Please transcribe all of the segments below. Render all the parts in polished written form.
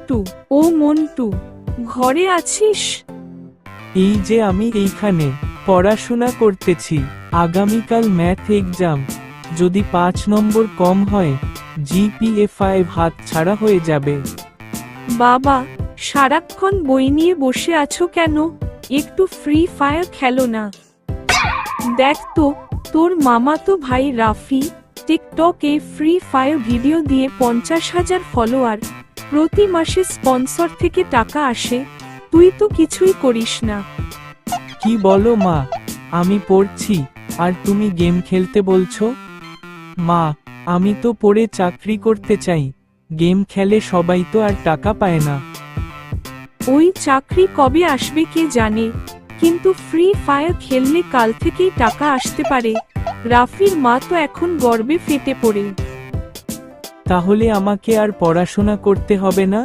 মন্টু, ও মন্টু, ঘরে আছিস? এই যে আমি এইখানে পড়াশোনা করতেছি। আগামীকাল ম্যাথ এক্সাম, যদি 5 নম্বর কম হয় জিপিএ 5 হাত ছাড়া হয়ে যাবে। বাবা, সারাক্ষণ বই নিয়ে বসে আছো কেন? একটু ফ্রি ফায়ার খেলো না। দেখ তো, তোর মামাতো ভাই রাফি টিকটকে ফ্রি ফায়ার ভিডিও দিয়ে 50,000 ফলোয়ার, প্রতি মাসে স্পন্সর থেকে টাকা আসে, তুই তো কিছুই করিস না। কি বলো মা, আমি পড়ছি আর তুমি গেম খেলতে বলছো? মা, আমি তো পড়ে চাকরি করতে চাই, গেম খেলে সবাই তো আর টাকা পায় না। ওই চাকরি কবে আসবে কে জানে, কিন্তু ফ্রি ফায়ার খেললে কাল থেকেই টাকা আসতে পারে। রাফির মা তো এখন গর্বে ফেটে পড়ে। তাহলে আমাকে আর পড়াশোনা করতে হবে না?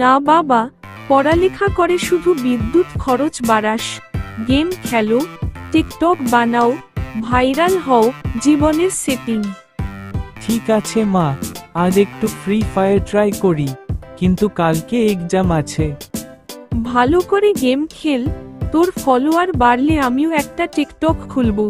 না বাবা, পড়ালেখা করে শুধু বিদ্যুৎ খরচ বাড়াস। গেম খেলো, টিকটক বানাও, ভাইরাল হও, জীবনের সেটিং। ঠিক আছে মা, আজ একটু ফ্রি ফায়ার ট্রাই করি, কিন্তু কালকে এক্সাম আছে। ভালো করে গেম খেল, তোর ফলোয়ার বাড়লে আমিও একটা টিকটক খুলবো।